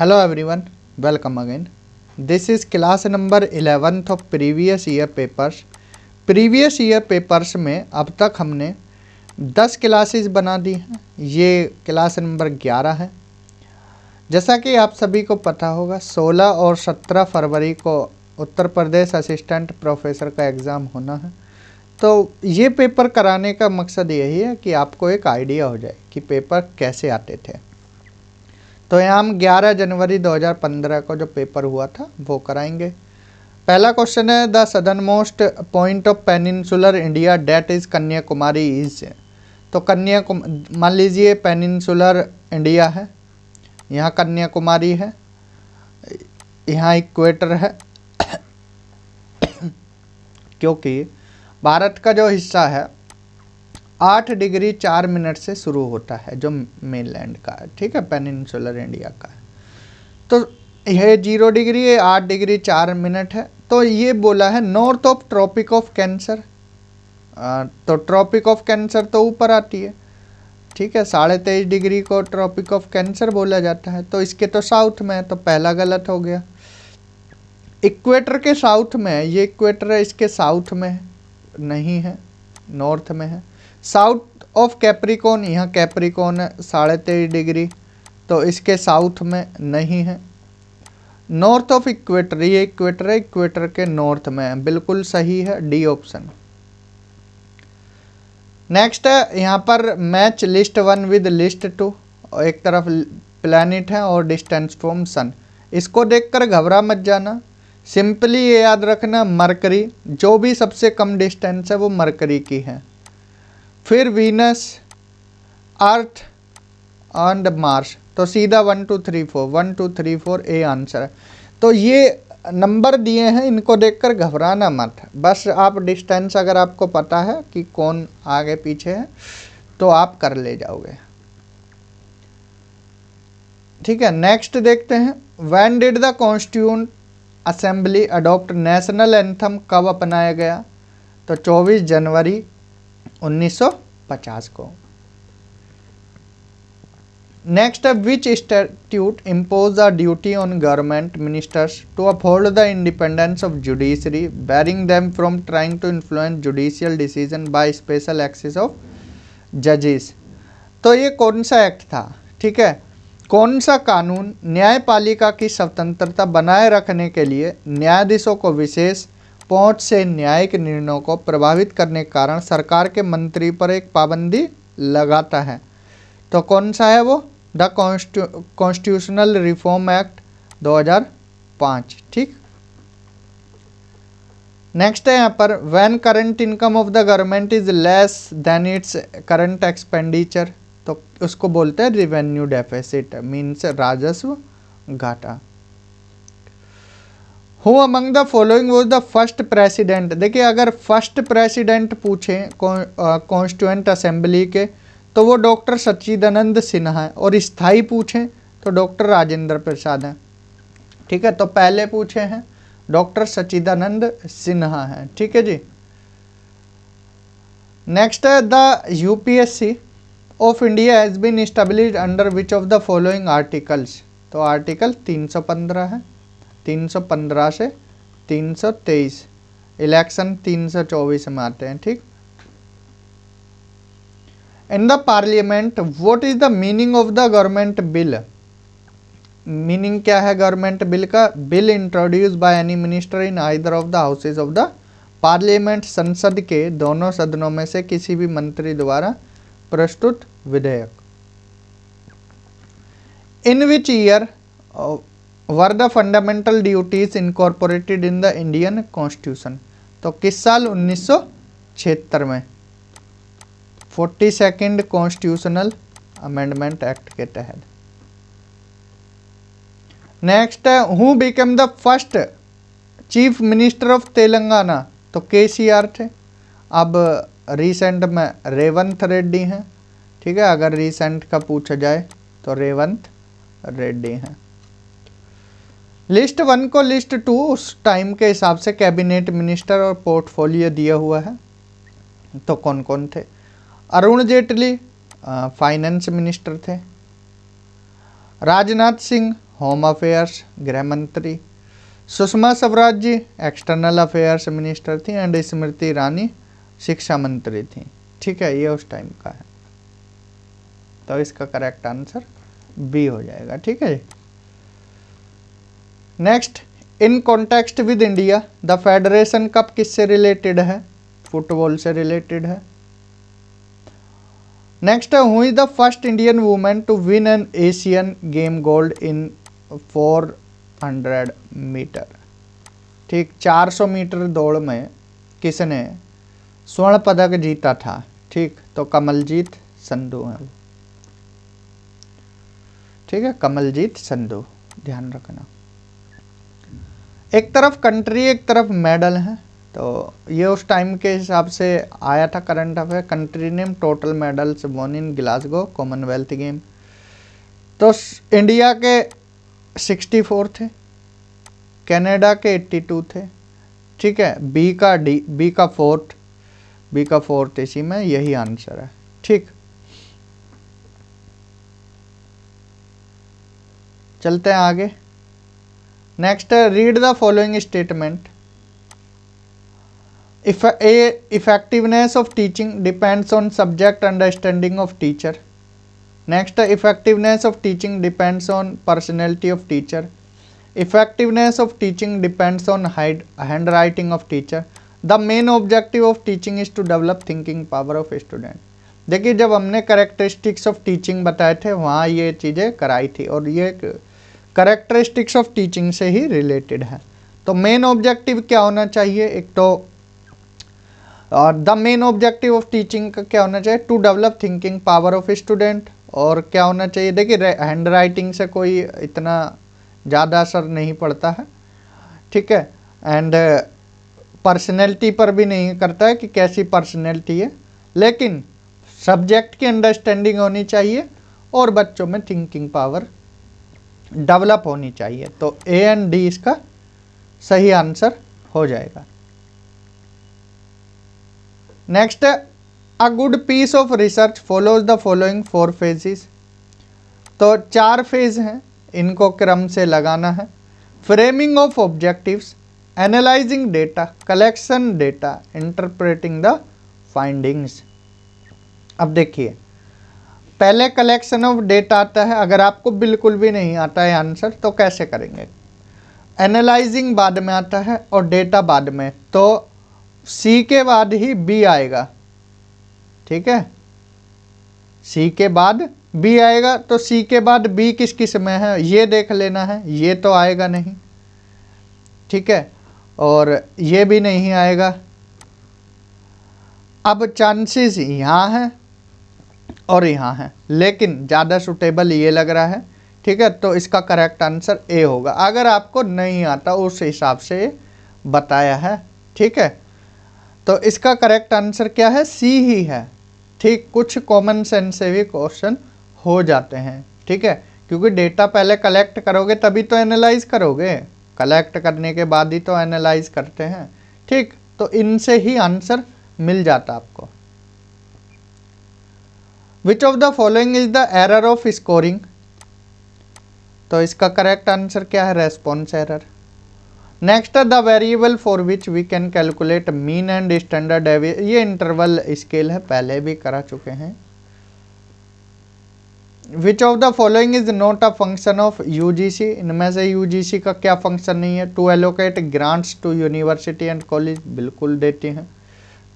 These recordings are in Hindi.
Hello everyone, welcome again. This is class number 11th of previous year papers. Previous year papers में अब तक हमने 10 क्लासेस बना दी हैं। ये क्लास नंबर 11 है। जैसा कि आप सभी को पता होगा 16 और 17 फरवरी को उत्तर प्रदेश असिस्टेंट प्रोफेसर का एग्ज़ाम होना है। तो ये पेपर कराने का मकसद यही है कि आपको एक आइडिया हो जाए कि पेपर कैसे आते थे। तो यहाँ हम 11 जनवरी 2015 को जो पेपर हुआ था वो कराएंगे। पहला क्वेश्चन है the southern most point of peninsular India that is Kanyakumari is. तो कन्याकुमारी मान लीजिए पेनिनसुलर इंडिया है, यहाँ कन्याकुमारी है, यहाँ इक्वेटर है क्योंकि भारत का जो हिस्सा है 8 डिग्री 4 मिनट से शुरू होता है जो मेनलैंड का है, ठीक है, पेनिनसुलर इंडिया का है। तो यह 0 डिग्री है, 8 डिग्री 4 मिनट है। तो ये बोला है north of tropic of cancer. तो ट्रॉपिक ऑफ कैंसर तो ऊपर आती है, ठीक है, 23.5 डिग्री को ट्रॉपिक ऑफ कैंसर बोला जाता है। तो इसके तो साउथ में है, तो पहला गलत हो गया। इक्वेटर के साउथ में है, ये इक्वेटर है, इसके साउथ में है, नहीं है, नॉर्थ में है। साउथ ऑफ कैप्रिकॉन, यहाँ कैप्रिकॉन है 23.5 डिग्री, तो इसके साउथ में नहीं है। नॉर्थ ऑफ इक्वेटर, ये इक्वेटर है, इक्वेटर के नॉर्थ में है, बिल्कुल सही है, डी ऑप्शन। नेक्स्ट है यहाँ पर मैच लिस्ट 1 विद लिस्ट 2। एक तरफ प्लैनेट है और डिस्टेंस फ्रॉम सन। इसको देखकर घबरा मत जाना, सिंपली ये याद रखना मरकरी, जो भी सबसे कम डिस्टेंस है वो मरकरी की है, फिर वीनस, अर्थ एंड मार्स। तो सीधा 1 2 3 4, 1 2 3 4 ए आंसर है। तो ये नंबर दिए हैं, इनको देखकर घबराना मत, बस आप डिस्टेंस अगर आपको पता है कि कौन आगे पीछे है तो आप कर ले जाओगे, ठीक है। नेक्स्ट देखते हैं when did the constituent assembly adopt national anthem, कब अपनाया गया? तो 24 जनवरी 1950 को। नेक्स्ट है which statute impose the duty on government ministers to uphold the independence of judiciary barring them from trying to influence judicial decision by special access of जजेस। तो ये कौन सा एक्ट था, ठीक है, कौन सा कानून न्यायपालिका की स्वतंत्रता बनाए रखने के लिए न्यायाधीशों को विशेष पहुंच से न्यायिक निर्णयों को प्रभावित करने के कारण सरकार के मंत्री पर एक पाबंदी लगाता है? तो कौन सा है वो? द कॉन्स्टिट्यूशनल रिफॉर्म एक्ट 2005, ठीक। नेक्स्ट है यहाँ पर when current income of the government is less than its current expenditure, तो उसको बोलते हैं रेवेन्यू डेफिसिट, मीन्स राजस्व घाटा। Who among the following was the first president. देखिए अगर फर्स्ट प्रेसिडेंट पूछे कॉन्स्टिट्यूएंट असेंबली के तो वो डॉक्टर सच्चिदानंद सिन्हा है, और स्थायी पूछें तो डॉक्टर राजेंद्र प्रसाद हैं, ठीक है। तो पहले पूछे हैं डॉक्टर सच्चिदानंद सिन्हा हैं, ठीक है जी। नेक्स्ट है the UPSC of India has been established under which of the following articles. तो आर्टिकल 315 है, 315 से 323, इलेक्शन 324 में आते हैं, ठीक। In the parliament what is the meaning of the government bill. Meaning क्या है गवर्नमेंट बिल का? Bill introduce by any minister in either of the houses of the parliament, संसद के दोनों सदनों में से किसी भी मंत्री द्वारा प्रस्तुत विधेयक। In which year were the fundamental duties incorporated in the Indian constitution. तो किस साल? 1976 में, 42nd कॉन्स्टिट्यूशनल अमेंडमेंट एक्ट के तहत। नेक्स्ट है who became the first chief minister of Telangana. तो केसीआर थे, अब रिसेंट में रेवंत रेड्डी हैं, ठीक है, अगर रिसेंट का पूछा जाए तो रेवंत रेड्डी हैं। लिस्ट 1 को लिस्ट 2 उस टाइम के हिसाब से कैबिनेट मिनिस्टर और पोर्टफोलियो दिया हुआ है, तो कौन कौन थे? अरुण जेटली फाइनेंस मिनिस्टर थे, राजनाथ सिंह होम अफेयर्स गृह मंत्री, Sushma Swaraj ji external affairs minister थी एंड स्मृति ईरानी शिक्षा मंत्री थी। ठीक है, ये उस टाइम का है, तो इसका करेक्ट आंसर बी हो जाएगा। ठीक है। Next, in context with India the federation cup किससे रिलेटेड है? फुटबॉल से रिलेटेड है। Next, who is the first Indian women to win an Asian game gold in 400 meter? ठीक, 400 मीटर दौड़ में किसने स्वर्ण पदक जीता था? ठीक, तो कमलजीत संधू है। ठीक है, कमलजीत संधू, ध्यान रखना। एक तरफ कंट्री एक तरफ मेडल है, तो ये उस टाइम के हिसाब से आया था current affair. Country name total medals von इन ग्लासगो कॉमनवेल्थ गेम, तो इंडिया के 64 थे, कनाडा के 82 थे। ठीक है, बी का फोर्थ इसी में, यही आंसर है। ठीक, चलते हैं आगे। Next, read the following statement. Effectiveness of teaching depends on subject understanding of teacher. Next, effectiveness of teaching depends on personality of teacher. Effectiveness of teaching depends on handwriting of teacher. The main objective of teaching is to develop thinking power of student. देखिए, जब हमने करेक्टरिस्टिक्स ऑफ टीचिंग बताए थे वहाँ ये चीज़ें कराई थी, और ये करेक्टरिस्टिक्स ऑफ टीचिंग से ही रिलेटेड है। तो मेन ऑब्जेक्टिव क्या होना चाहिए? एक तो the main objective of teaching का क्या होना चाहिए? To develop thinking power of student. और क्या होना चाहिए? देखिए, हैंड राइटिंग से कोई इतना ज़्यादा असर नहीं पड़ता है। ठीक है, एंड पर्सनैलिटी पर भी नहीं करता है कि कैसी पर्सनैलिटी है, लेकिन सब्जेक्ट की अंडरस्टैंडिंग होनी चाहिए और बच्चों में थिंकिंग पावर डेवलप होनी चाहिए। तो ए एंड डी इसका सही आंसर हो जाएगा। Next, a good piece of research follows the following 4 phases. तो 4 फेज हैं, इनको क्रम से लगाना है। Framing of objectives, analysing data, collection data, interpreting the findings. अब देखिए, पहले कलेक्शन ऑफ डेटा आता है। अगर आपको बिल्कुल भी नहीं आता है आंसर तो कैसे करेंगे? एनालाइजिंग बाद में आता है और डेटा बाद में, तो सी के बाद ही बी आएगा। ठीक है, सी के बाद बी आएगा, तो सी के बाद बी किस किस में है ये देख लेना है। ये तो आएगा नहीं, ठीक है, और ये भी नहीं आएगा। अब चांसेस यहाँ हैं और यहाँ है, लेकिन ज़्यादा सुटेबल ये लग रहा है। ठीक है, तो इसका करेक्ट आंसर ए होगा। अगर आपको नहीं आता उस हिसाब से बताया है। ठीक है, तो इसका करेक्ट आंसर क्या है? सी ही है। ठीक, कुछ कॉमन सेंस से भी क्वेश्चन हो जाते हैं। ठीक है, क्योंकि डेटा पहले कलेक्ट करोगे तभी तो एनालाइज करोगे, कलेक्ट करने के बाद ही तो एनालाइज करते हैं। ठीक, तो इनसे ही आंसर मिल जाता आपको। Which of the following is the error of scoring? तो इसका करेक्ट आंसर क्या है? Response error. Next, the variable for which we can calculate mean and standard deviation. ये इंटरवल स्केल है, पहले भी करा चुके हैं। Which of the following is not a function of UGC? इनमें से यूजीसी का क्या फंक्शन नहीं है? To allocate grants to university and college, बिल्कुल देते हैं।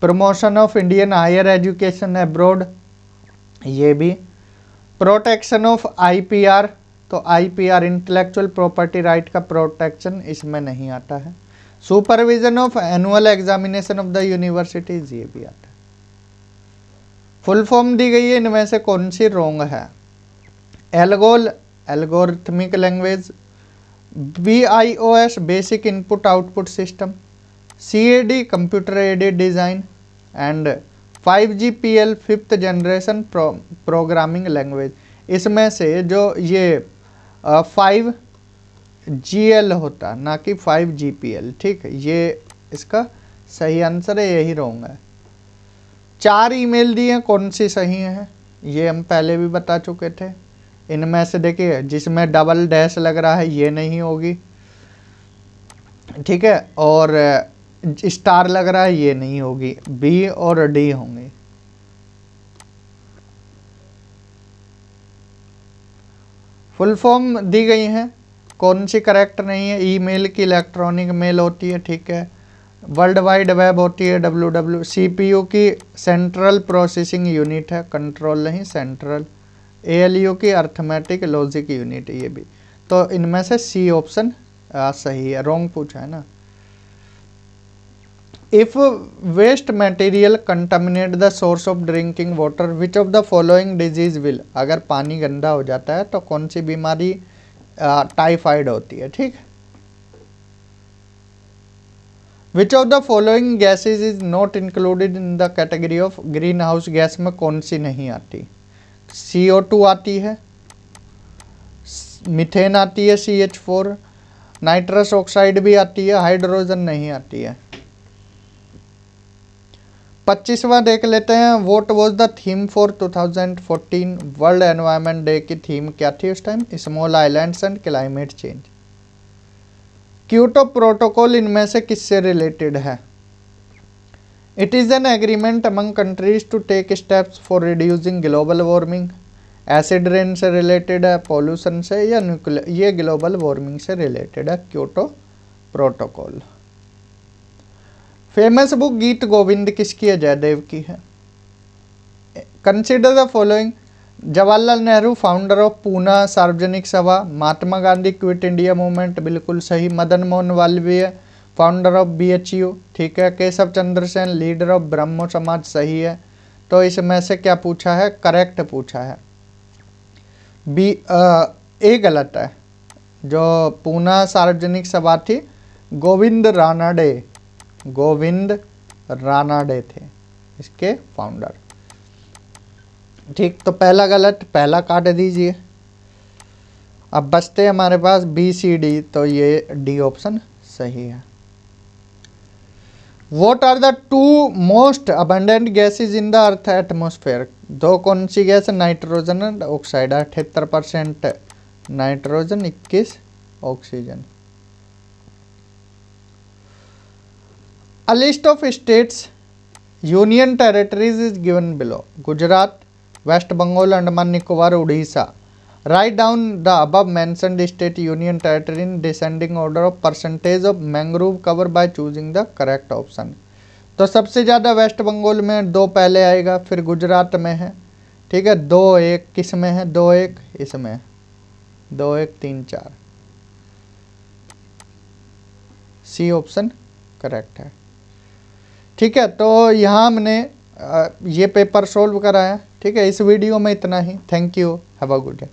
Promotion of Indian higher education abroad, ये भी। प्रोटेक्शन ऑफ आईपीआर, तो आईपीआर इंटेलेक्चुअल प्रॉपर्टी राइट का प्रोटेक्शन इसमें नहीं आता है। Supervision of annual examination of the universities, ये भी आता है। फुल फॉर्म दी गई है, इनमें से कौन सी रॉन्ग है? ALGOL algorithmic language, BIOS basic input output system, CAD computer aided design and 5GPL 5th generation programming language. इसमें से जो ये 5GL होता ना कि 5GPL, ठीक है, ये इसका सही आंसर है, यही रॉन्ग है। 4 ईमेल दिए हैं, कौन सी सही है? ये हम पहले भी बता चुके थे। इनमें से देखिए जिसमें डबल डैश लग रहा है ये नहीं होगी, ठीक है, और स्टार लग रहा है ये नहीं होगी, बी और डी होंगी। फुल फॉर्म दी गई है, कौन सी करेक्ट नहीं है। ईमेल की इलेक्ट्रॉनिक मेल होती है, ठीक है। वर्ल्ड वाइड वेब होती है WW। CPU की सेंट्रल प्रोसेसिंग यूनिट है, कंट्रोल नहीं सेंट्रल। ALU की अर्थमेटिक लॉजिक यूनिट, ये भी। तो इनमें से सी ऑप्शन सही है, रॉन्ग पूछा है ना। If waste material contaminate the source of drinking water which of the following disease will, अगर पानी गंदा हो जाता है तो कौन सी बीमारी टाइफाइड होती है, ठीक। विच of the following gases is not included in the category of green house gas में कौन सी नहीं आती। CO2 आती है, मीथेन आती है, CH4, नाइट्रस ऑक्साइड भी आती है, हाइड्रोजन नहीं आती है। 25वां देख लेते हैं। What was the theme for 2014 world environment day की थीम क्या थी उस time? Small islands and climate change. Kyoto protocol इनमें से किससे रिलेटेड है? It is an agreement among countries to take steps for reducing global warming. Acid rain से रिलेटेड है, पॉल्यूशन से, या न्यूक्लियर, ये ग्लोबल वार्मिंग से रिलेटेड है Kyoto protocol. Famous book Geet Govind किसकी है? जयदेव की है। Consider the following. Jawaharlal Nehru founder of Poona सार्वजनिक सभा। Mahatma Gandhi quit India movement, बिल्कुल सही। Madan Mohan Malviya founder of BHU, ठीक है। केशव चंद्र सेन लीडर ऑफ ब्रह्मो समाज, सही है। तो इसमें से क्या पूछा है? करेक्ट पूछा है। बी ए गलत है। जो पूना सार्वजनिक सभा थी गोविंद रानाडे, गोविंद रानाडे थे इसके फाउंडर, ठीक। तो पहला गलत, पहला काट दीजिए। अब बचते हमारे पास BCD, तो ये डी ऑप्शन सही है। What are the two most abundant gases in the earth atmosphere? दो कौन सी gas? Nitrogen and oxide. 78% nitrogen, 21 oxygen. A list of states, union territories is given below. Gujarat, West Bengal, Andaman Nicobar, Orissa. Write down the above mentioned state union territory in descending order of percentage of mangrove cover by choosing the correct option. तो सबसे ज़्यादा वेस्ट बंगाल में, 2 पहले आएगा, फिर गुजरात में है, ठीक है। 2-1 किस में है? 2-1 इसमें, 2-1 3-4, सी ऑप्शन करेक्ट है, ठीक है। तो यहाँ हमने ये पेपर सोल्व कराया, ठीक है। इस वीडियो में इतना ही। Thank you, have a good day.